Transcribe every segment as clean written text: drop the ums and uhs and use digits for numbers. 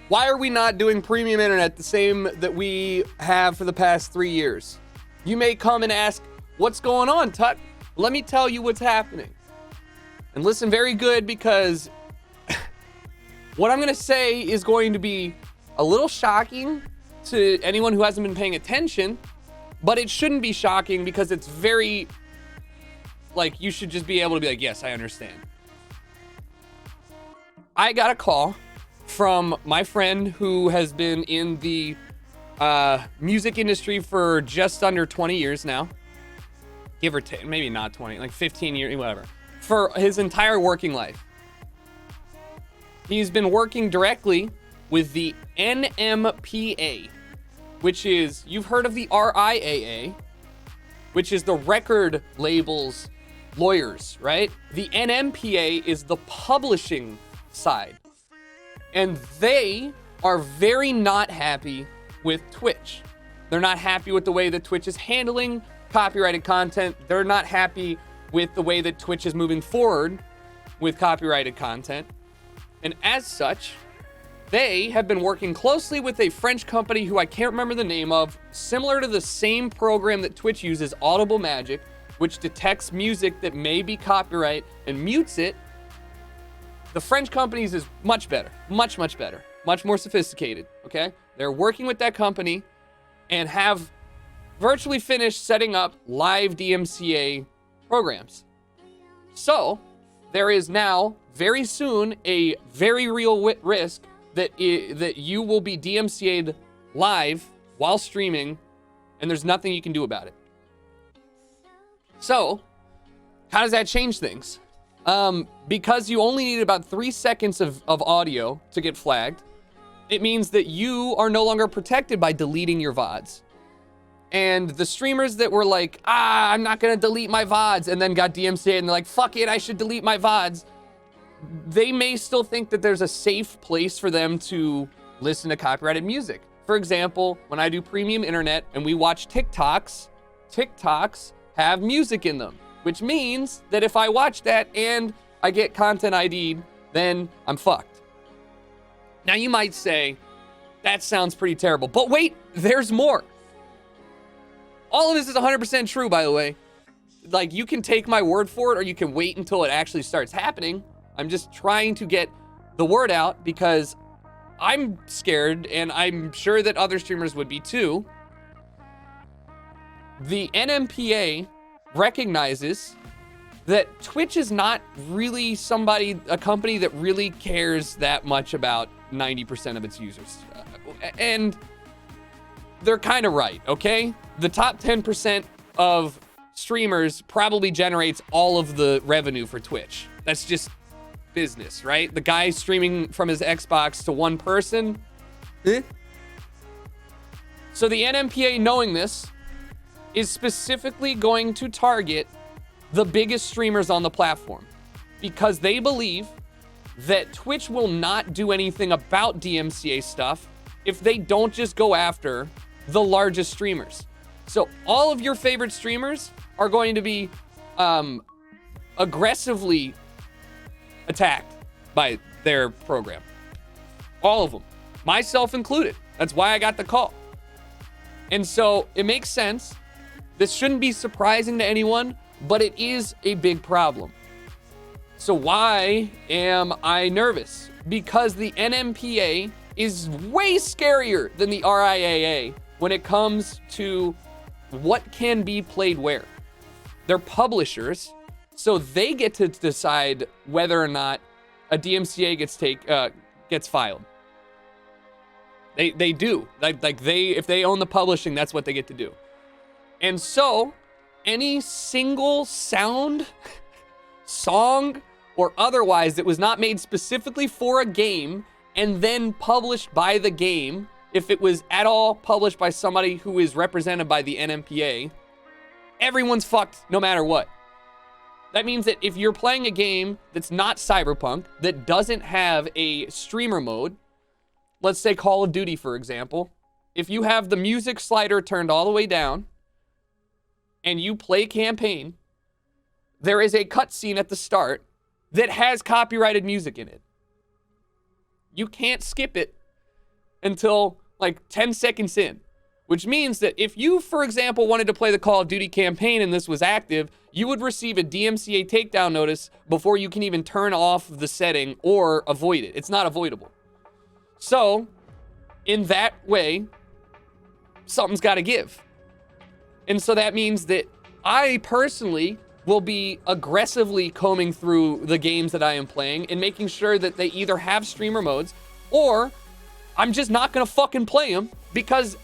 Why are we not doing premium internet the same that we have for the past 3 years? You may come and ask, what's going on, Tut? Let me tell you what's happening. And listen very good, because what I'm going to say is going to be a little shocking to anyone who hasn't been paying attention, but it shouldn't be shocking because it's very, like, you should just be able to be like, yes, I understand. I got a call from my friend who has been in the music industry for just under 20 years now. Give or take, maybe not 20, like 15 years, whatever. For his entire working life. He's been working directly with the NMPA, which is, you've heard of the RIAA, which is the record labels lawyers, right? The NMPA is the publishing side. And they are very not happy with Twitch. They're not happy with the way that Twitch is handling copyrighted content. They're not happy with the way that Twitch is moving forward with copyrighted content. And as such, they have been working closely with a French company who I can't remember the name of, similar to the same program that Twitch uses, Audible Magic, which detects music that may be copyright and mutes it. The French company's is much better, much better, much more sophisticated, okay? They're working with that company and have virtually finished setting up live DMCA programs. So there is now very soon a very real risk that you will be DMCA'd live while streaming, and there's nothing you can do about it. So how does that change things? Because you only need about 3 seconds of audio to get flagged, it means that you are no longer protected by deleting your VODs. And the streamers that were like, I'm not gonna delete my VODs, and then got DMCA'd and they're like, fuck it, I should delete my VODs. They may still think that there's a safe place for them to listen to copyrighted music. For example, when I do premium internet and we watch TikToks have music in them, which means that if I watch that and I get content ID'd, then I'm fucked. Now you might say, that sounds pretty terrible, but wait, there's more. All of this is 100% true, by the way. Like, you can take my word for it, or you can wait until it actually starts happening. I'm just trying to get the word out because I'm scared, and I'm sure that other streamers would be too. The NMPA recognizes that Twitch is not really a company that really cares that much about 90% of its users. And they're kind of right, okay? The top 10% of streamers probably generates all of the revenue for Twitch. That's just business, right? The guy streaming from his Xbox to one person. So the NMPA, knowing this, is specifically going to target the biggest streamers on the platform because they believe that Twitch will not do anything about DMCA stuff if they don't just go after the largest streamers. So all of your favorite streamers are going to be aggressively attacked by their program. All of them, myself included. That's why I got the call. And so it makes sense. This shouldn't be surprising to anyone, but it is a big problem. So why am I nervous? Because the NMPA is way scarier than the RIAA when it comes to what can be played where. They're publishers, so they get to decide whether or not a DMCA gets filed. They do. If they own the publishing, that's what they get to do. And so any single sound, song, or otherwise that was not made specifically for a game and then published by the game, if it was at all published by somebody who is represented by the NMPA, everyone's fucked no matter what. That means that if you're playing a game that's not Cyberpunk, that doesn't have a streamer mode, let's say Call of Duty, for example, if you have the music slider turned all the way down and you play campaign, there is a cutscene at the start that has copyrighted music in it. You can't skip it until like 10 seconds in, which means that if you, for example, wanted to play the Call of Duty campaign and this was active, you would receive a DMCA takedown notice before you can even turn off the setting or avoid it. It's not avoidable. So in that way, something's got to give. And so that means that I personally will be aggressively combing through the games that I am playing and making sure that they either have streamer modes, or I'm just not going to fucking play them, because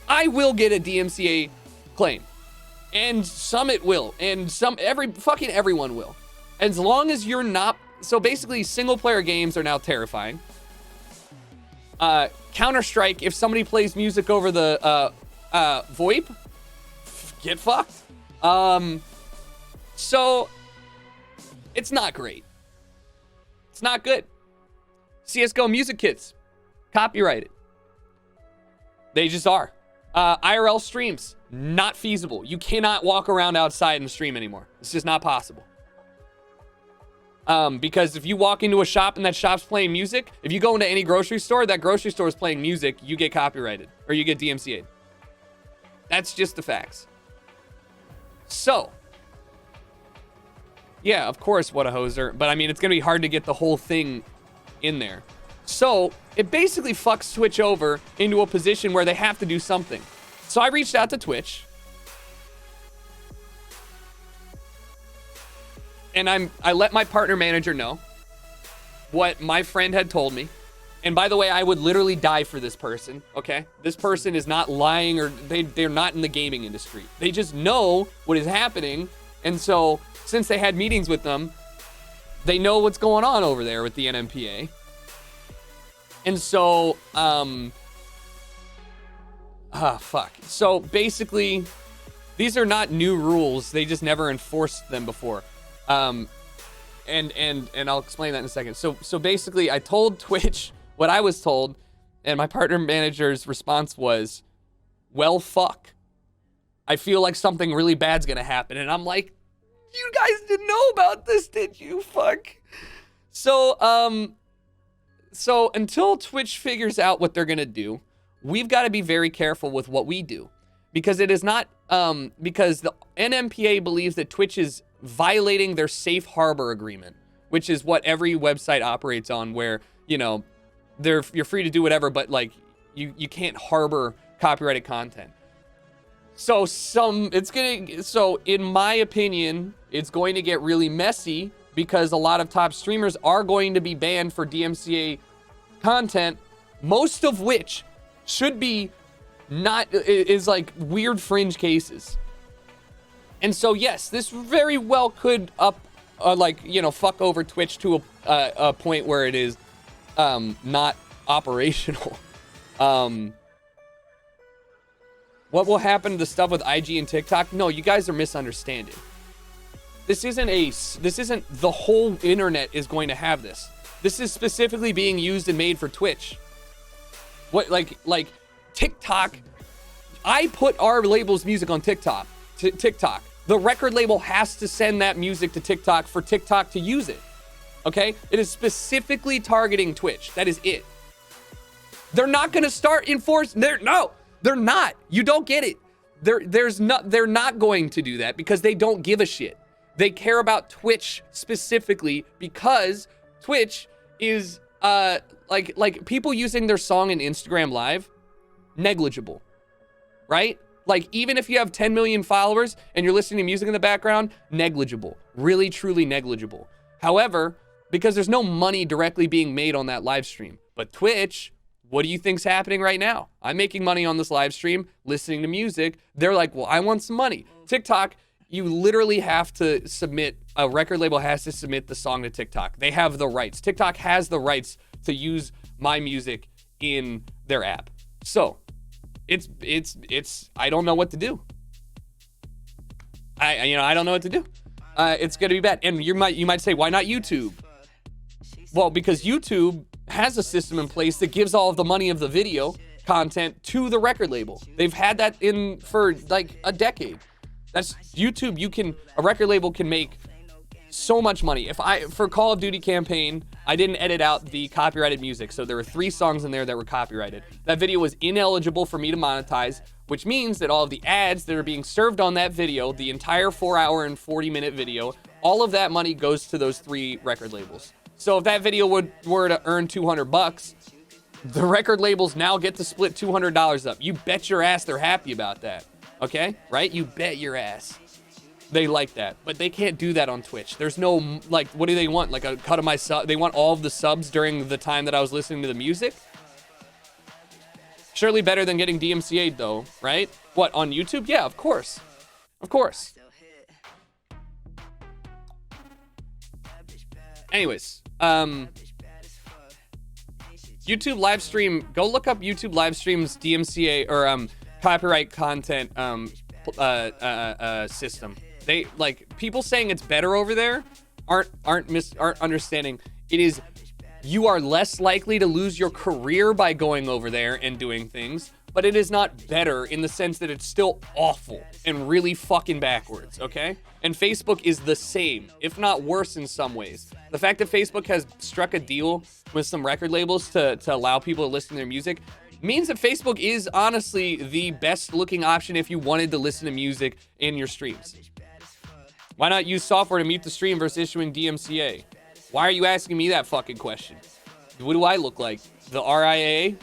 I will get a DMCA claim. And Summit will. And everyone will. As long as you're not... So basically, single player games are now terrifying. Counter-Strike, if somebody plays music over the VoIP, get fucked. So it's not great. It's not good. CSGO music kits, copyrighted. They just are. IRL streams, not feasible. You cannot walk around outside and stream anymore. It's just not possible. Because if you walk into a shop and that shop's playing music, if you go into any grocery store, that grocery store is playing music, you get copyrighted or you get DMCA'd. That's just the facts. So, yeah, of course, what a hoser. But I mean, it's going to be hard to get the whole thing in there. So it basically fucks Twitch over into a position where they have to do something. So I reached out to Twitch. And I let my partner manager know what my friend had told me. And by the way, I would literally die for this person, okay? This person is not lying, or they're not in the gaming industry. They just know what is happening. And so since they had meetings with them, they know what's going on over there with the NMPA. And so, So basically, these are not new rules. They just never enforced them before. And I'll explain that in a second. So basically, I told Twitch what I was told, and my partner manager's response was, well, fuck. I feel like something really bad's gonna happen. And I'm like, you guys didn't know about this, did you? Fuck. So until Twitch figures out what they're gonna do, we've got to be very careful with what we do, because it is not, because the NMPA believes that Twitch is violating their safe harbor agreement, which is what every website operates on, where, you know, you're free to do whatever, but like you can't harbor copyrighted content. So in my opinion, it's going to get really messy, because a lot of top streamers are going to be banned for DMCA content, most of which should be is like weird fringe cases. And so yes, this very well could fuck over Twitch to a point where it is not operational. What will happen to the stuff with IG and TikTok? No, you guys are misunderstanding. This isn't the whole internet is going to have this. This is specifically being used and made for Twitch. What, like TikTok? I put our label's music on TikTok. TikTok. The record label has to send that music to TikTok for TikTok to use it. Okay? It is specifically targeting Twitch. That is it. They're not going to start enforcing. They're not. You don't get it. They're not going to do that, because they don't give a shit. They care about Twitch specifically, because Twitch is like people using their song in Instagram Live, negligible, right? Like, even if you have 10 million followers and you're listening to music in the background, negligible, really, truly negligible. However, because there's no money directly being made on that live stream. But Twitch, what do you think's happening right now? I'm making money on this live stream, listening to music. They're like, well, I want some money. TikTok, you literally have to submit, a record label has to submit the song to TikTok. They have the rights. TikTok has the rights to use my music in their app. So it's I don't know what to do. I don't know what to do. It's gonna be bad. And you might say, why not YouTube? Well, because YouTube has a system in place that gives all of the money of the video content to the record label. They've had that for like a decade. That's YouTube. A record label can make So much money. For Call of Duty campaign, I didn't edit out the copyrighted music, so there were 3 songs in there that were copyrighted. That video was ineligible for me to monetize, which means that all of the ads that are being served on that video, the entire 4-hour and 40-minute video, all of that money goes to those 3 record labels. So if that video were to earn $200, the record labels now get to split $200 up. You bet your ass they're happy about that. Okay? Right? You bet your ass. They like that, but they can't do that on Twitch. There's no, like, what do they want? Like a cut of my sub? They want all of the subs during the time that I was listening to the music? Surely better than getting DMCA'd though, right? What, on YouTube? Yeah, of course. Of course. Anyways, YouTube live stream, go look up YouTube live streams DMCA or copyright content system. They, like, people saying it's better over there aren't understanding. It is, you are less likely to lose your career by going over there and doing things, but it is not better in the sense that it's still awful and really fucking backwards, okay? And Facebook is the same, if not worse in some ways. The fact that Facebook has struck a deal with some record labels to allow people to listen to their music means that Facebook is honestly the best looking option if you wanted to listen to music in your streams. Why not use software to mute the stream versus issuing DMCA? Why are you asking me that fucking question? What do I look like? The RIAA?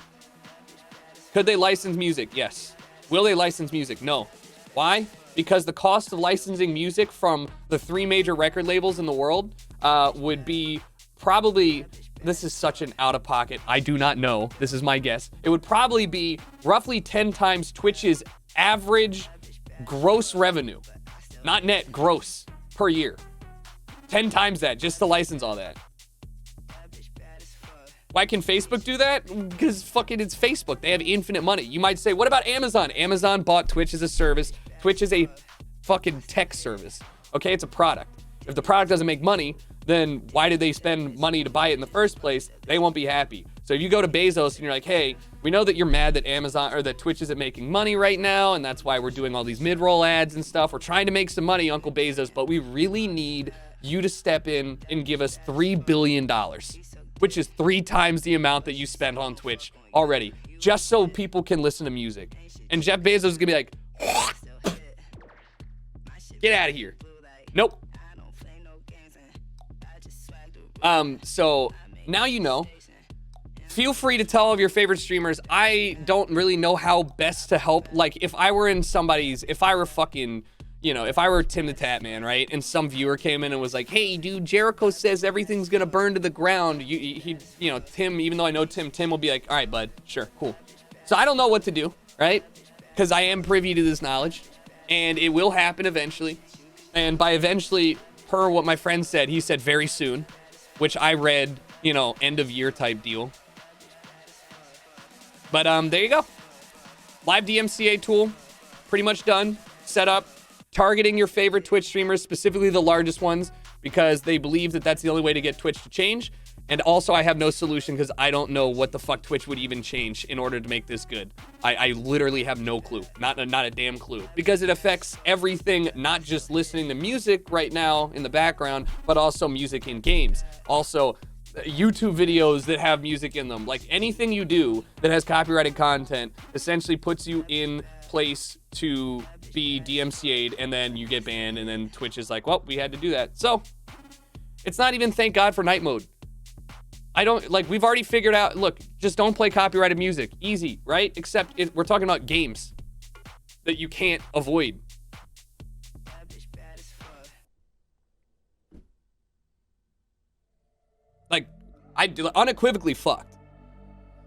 Could they license music? Yes. Will they license music? No. Why? Because the cost of licensing music from the 3 major record labels in the world would be probably, this is such an out-of-pocket, I do not know, this is my guess. It would probably be roughly 10 times Twitch's average gross revenue. Not net, gross, per year. 10 times that, just to license all that. Why can Facebook do that? Because fucking it's Facebook. They have infinite money. You might say, what about Amazon? Amazon bought Twitch as a service. Twitch is a fucking tech service. Okay, it's a product. If the product doesn't make money, then why did they spend money to buy it in the first place? They won't be happy. So if you go to Bezos and you're like, hey, we know that you're mad that Amazon or that Twitch isn't making money right now, and that's why we're doing all these mid-roll ads and stuff. We're trying to make some money, Uncle Bezos, but we really need you to step in and give us $3 billion, which is 3 times the amount that you spent on Twitch already, just so people can listen to music. And Jeff Bezos is gonna be like, get out of here. Nope. So now you know. Feel free to tell all of your favorite streamers. I don't really know how best to help. Like, if I were fucking, you know, if I were Tim the Tat Man, right? And some viewer came in and was like, hey, dude, Jericho says everything's gonna burn to the ground. You know, Tim, even though I know Tim will be like, all right, bud, sure, cool. So I don't know what to do, right? Because I am privy to this knowledge, and it will happen eventually. And by eventually, per what my friend said, he said very soon, which I read, you know, end of year type deal. But there you go. Live DMCA tool, pretty much done, set up, targeting your favorite Twitch streamers, specifically the largest ones, because they believe that that's the only way to get Twitch to change. And also, I have no solution because I don't know what the fuck Twitch would even change in order to make this good. I literally have no clue, not a damn clue, because it affects everything, not just listening to music right now in the background, but also music in games. Also, YouTube videos that have music in them. Like, anything you do that has copyrighted content essentially puts you in place to be DMCA'd, and then you get banned, and then Twitch is like, well, we had to do that. So it's not even thank God for night mode. I don't, like, we've already figured out, look, just don't play copyrighted music. Easy, right? Except we're talking about games that you can't avoid. Like, I unequivocally fuck.